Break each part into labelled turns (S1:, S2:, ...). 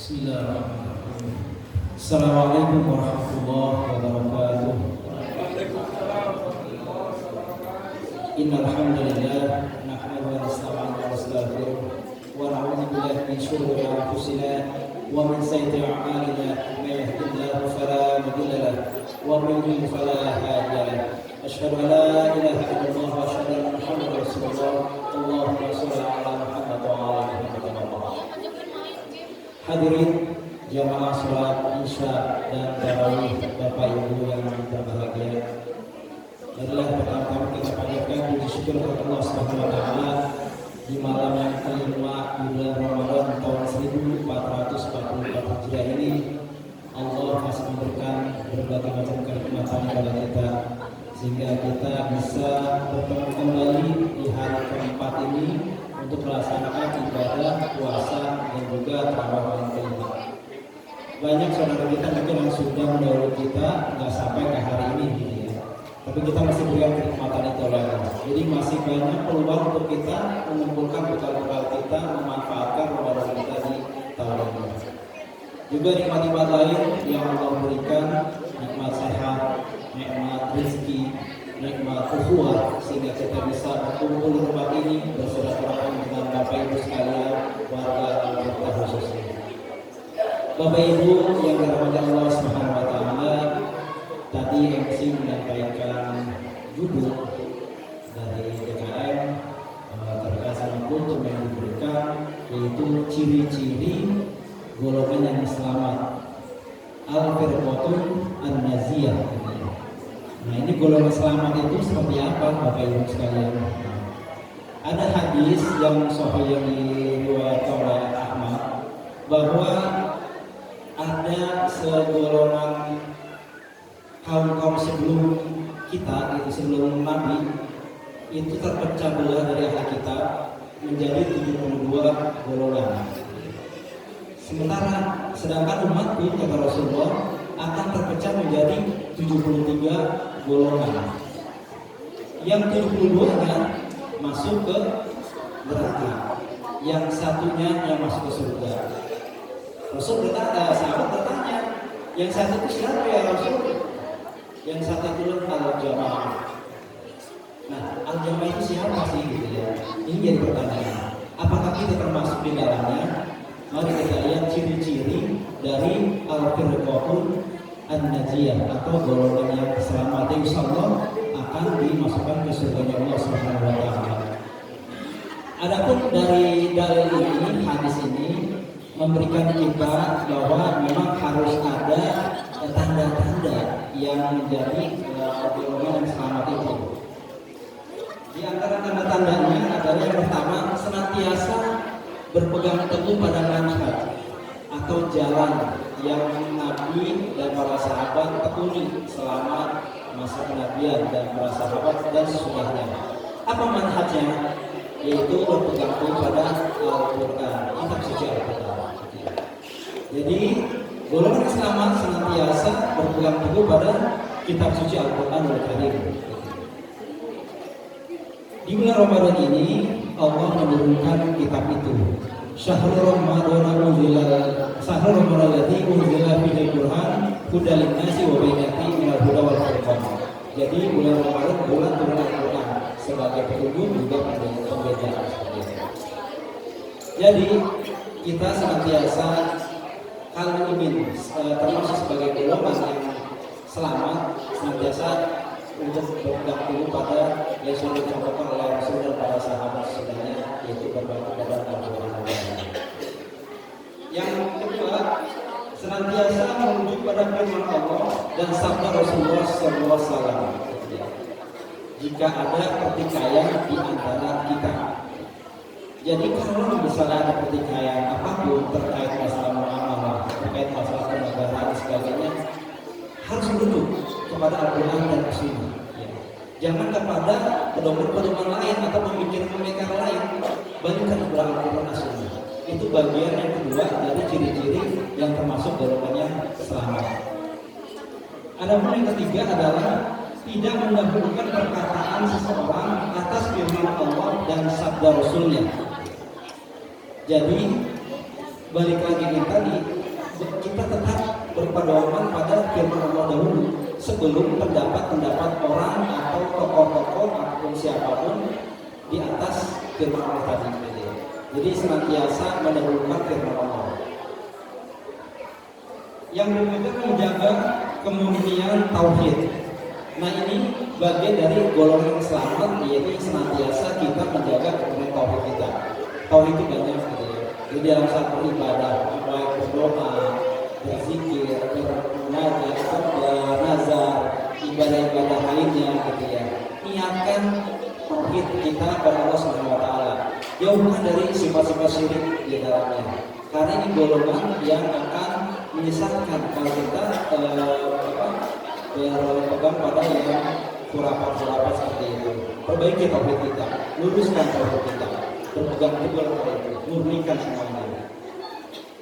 S1: Bismillahirrahmanirrahim. Assalamualaikum warahmatullahi wabarakatuh. Innal hamdalillah nahmaduhu wa nasta'inuhu wa nastaghfiruh wa na'udzu billahi min shururi anfusina wa min sayyiati a'malina may yahdihillahu fala mudilla lahu wa may yudlil fala hadiya lahu. Asyhadu an la ilaha illallah wa asyhadu anna Muhammadar Rasulullah. Allahumma shalli ala Muhammad wa ala ali Muhammad. Hadirin jamaah sholat isya dan tarawih, Bapak Ibu yang berbahagia, marilah pertama-tama kita panjatkan puji syukur kepada Allah Subhanahu wa taala di malam yang kelima di bulan Ramadan tahun 1444 Hijriah ini. Allah masih memberikan berbagai macam kenikmatan kepada kita sehingga kita bisa bertemu kembali di hari keempat ini untuk melaksanakan ibadah puasa dan juga tarawih yang kelima. Banyak saudara kita mungkin yang sudah mendahului kita nggak sampai ke hari ini gitu ya. Tapi kita masih berikan kenikmatan itu oleh Allah. Jadi masih banyak peluang untuk kita mengumpulkan bekal-bekal kita, memanfaatkan Ramadan kita di tahun ini. Juga nikmat-nikmat lain yang Allah berikan, nikmat sehat, nikmat rezeki, nikmat ukhuwah, sehingga kita bisa berkumpul di tempat ini bersilaturahmi dengan Bapak Ibu sekalian, warga kita khususnya. Bapak Ibu yang dirahmati Allah Subhanahu wa taala, tadi MC menyampaikan judul dari DKM terkait sama kultur yang diberikan, yaitu ciri-ciri golongan yang selamat, al-firqatun an-najiyah. Nah, ini golongan selamat itu seperti apa Bapak Ibu sekalian? Ada hadis yang sahih yang diriwayatkan oleh Ahmad bahwa ada segolongan kaum sebelum kita, itu sebelum Nabi, itu terpecah belah dari ahli kitab menjadi 72 golongan. Sedangkan umatku, kata Rasulullah, akan terpecah menjadi 73 golongan. Yang 72-nya masuk ke neraka, yang satunya yang masuk ke surga. Rasul bertanya, sahabat bertanya, yang satu itu siapa ya Rasul? Yang satu itu al-jamaah. Nah, al-jamaah itu siapa sih gitu ya? Ini jadi pertanyaan. Apakah kita termasuk di dalamnya? Mari kita lihat ciri-ciri dari al-firqatun an-najiyah atau golongan yang selamat, insyaallah akan dimasukkan ke surga Allah Subhanahu wa taala. Adapun dari dalil ini, hadis ini memberikan kita bahwa memang harus ada tanda-tanda yang menjadi golongan yang selamat itu. Di antara tanda-tandanya adalah yang pertama, senantiasa berpegang teguh pada manhaj atau jalan yang Nabi dan para sahabat tekuni selama masa kenabian dan para sahabat dan sesudahnya. Apa manhajnya? Yaitu berpegang teguh pada Al-Quran, kitab suci Al-Quran. Jadi golongan selamat senantiasa berpegang teguh pada kitab suci Al-Quran Al-Karim. Di bulan Ramadan ini Allah menurunkan kitab itu. Syahrul Ramadan alladzi unzila fihi al-Qur'an hudal lin-nasi wa bayyinatin minal huda wal furqan. Jadi bulan Ramadan bulan turun Al-Qur'an sebagai petunjuk juga pembeda. Jadi kita senantiasa kalau ingin termasuk sebagai golongan yang selamat, senantiasa untuk berpegang teguh pada yang sudah dicontohkan oleh Rasul dan para sahabat sesudahnya, yaitu berbagi pada Al-Quran. Yang kedua, senantiasa merujuk pada firman Allah dan sabda Rasulullah SAW. Jika ada pertikaian di antara kita, jadi kalau misalnya ada pertikaian apapun terkait masalah muamalah, terkait masalah kenegaraan dan sebagainya, harus merujuk kepada Al-Quran dan As-Sunnah. Jangan kepada pedoman-pedoman lain atau pemikiran-pemikiran lain. Balikan kepada Al-Quran dan As-Sunnah. Itu bagian yang kedua dari ciri-ciri yang termasuk golongan yang selamat. Adapun yang ketiga adalah tidak mendahulukan perkataan seseorang atas firman Allah dan sabda Rasulnya. Jadi balik lagi ke tadi, kita tetap berpedoman pada firman Allah dahulu sebelum pendapat-pendapat orang atau tokoh-tokoh ataupun siapapun di atas firman Allah tadi. Jadi senantiasa mendahulukan firman Allah. Yang berikutnya menjaga kemurnian tauhid. Nah ini bagian dari golongan selamat, yaitu senantiasa kita menjaga kemurnian tauhid kita. Tauhid itu banyak gitu ya. Jadi dalam satu ibadah, baik berdoa, berzikir, bernazar, ibadah-ibadah lainnya gitu ya. Niatkan tauhid kita kepada Allah Subhanahu wa taala. Jauhkan dari sifat-sifat syirik di dalamnya. Karena ini golongan yang akan menyesatkan kalau kita berpegang pada yang khurafat-khurafat seperti itu. Perbaiki tauhid kita, luruskan tauhid kita, berpegang teguh pada itu, murnikan semuanya.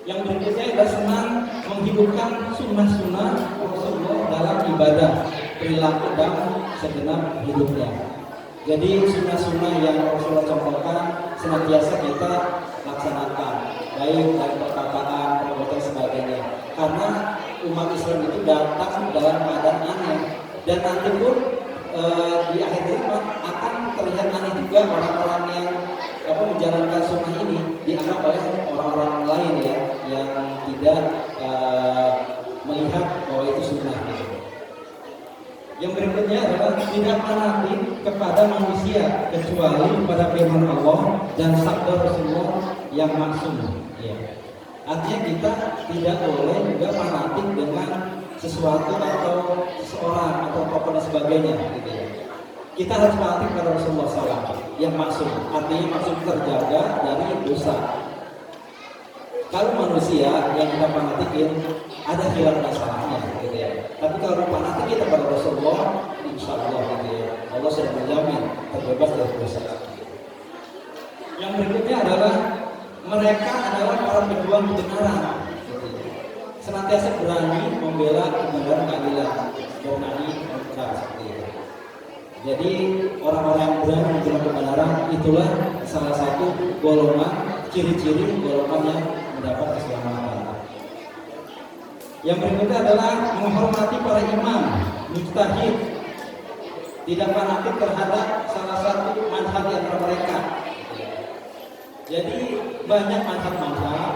S1: Yang berikutnya adalah senang menghidupkan sunnah-sunnah Rasulullah dalam ibadah, perilaku dan segenap hidupnya. Jadi sunnah-sunnah yang Rasulullah contohkan senantiasa kita laksanakan, baik dari perkataan, perbuatan sebagainya. Karena umat Islam itu datang dalam keadaan aneh, dan nanti pun di akhir zaman akan terlihat aneh juga orang-orang yang menjalankan sunnah ini dianggap oleh orang-orang lain ya yang tidak melihat bahwa itu sunnah. Yang berikutnya adalah tidak fanatik kepada manusia kecuali pada firman Allah dan sabda Rasulullah yang maksum. Ya. Artinya kita tidak boleh juga fanatik dengan sesuatu atau seseorang atau tokoh dan sebagainya. Gitu ya. Kita harus fanatik pada Rasulullah SAW yang maksum. Artinya maksum terjaga dari dosa. Kalau manusia yang kita fanatikin ada hilang masalahnya, gitu ya. Tapi kalau fanatik kita pada Rasulullah, insya Allah, gitu ya, Allah sudah menjamin terbebas dari dosa. Yang berikutnya adalah mereka adalah para pejuang kebenaran, gitu ya. Senantiasa berani membela kebenaran keadilan, berani benar, seperti itu. Jadi orang-orang yang berani membela kebenaran itulah salah satu golongan ciri-ciri golongan yang mendapat keselamatan. Yang berikutnya adalah menghormati para imam, mujtahid, tidak fanatik terhadap salah satu mazhab di antara mereka. Jadi banyak mazhab-mazhab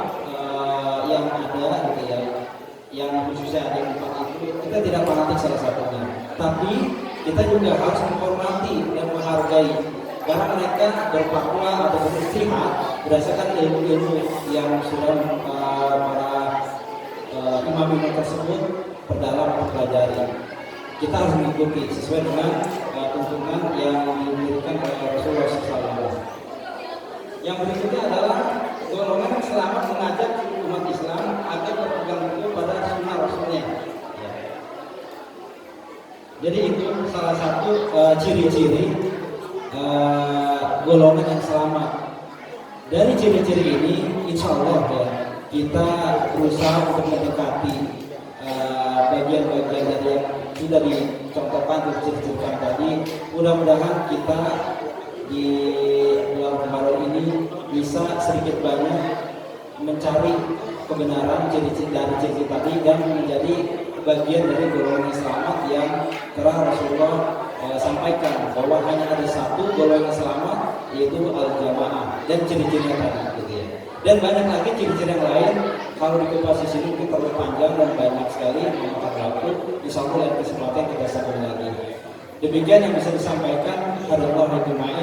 S1: yang ada gitu ya, yang khususnya ada 4 itu kita tidak fanatik salah satunya, tapi kita juga harus menghormati dan menghargai karena mereka berfatwa atau beristihad berdasarkan ilmu-ilmu yang sudah para imam-imam tersebut berdalam mempelajari. Kita harus mengikuti sesuai dengan tuntunan yang diberikan oleh Rasulullah SAW. Yang berikutnya adalah golongan yang selamat mengajak umat Islam agar berpegang teguh pada sunnah Rasulnya. Ya. Jadi itu salah satu ciri-ciri golongan yang selamat. Dari ciri-ciri ini, insya Allah ya, kita berusaha untuk mendekati bagian-bagian dari yang sudah dicontohkan, diceritakan tadi. Mudah-mudahan kita di bulan Ramadan ini bisa sedikit banyak mencari kebenaran ciri-ciri dari ciri tadi dan menjadi bagian dari golongan selamat yang telah Rasulullah sampaikan bahwa hanya ada satu golongan selamat, yaitu al-jamaah, dan ciri-cirinya tadi gitu ya. Dan banyak lagi ciri-ciri yang lain. Kalau dikupas di sini kita terlalu panjang dan banyak sekali memakan waktu. Insya Allah lain kesempatan kita sambung lagi. Demikian yang bisa disampaikan. Hadallahu a'lam.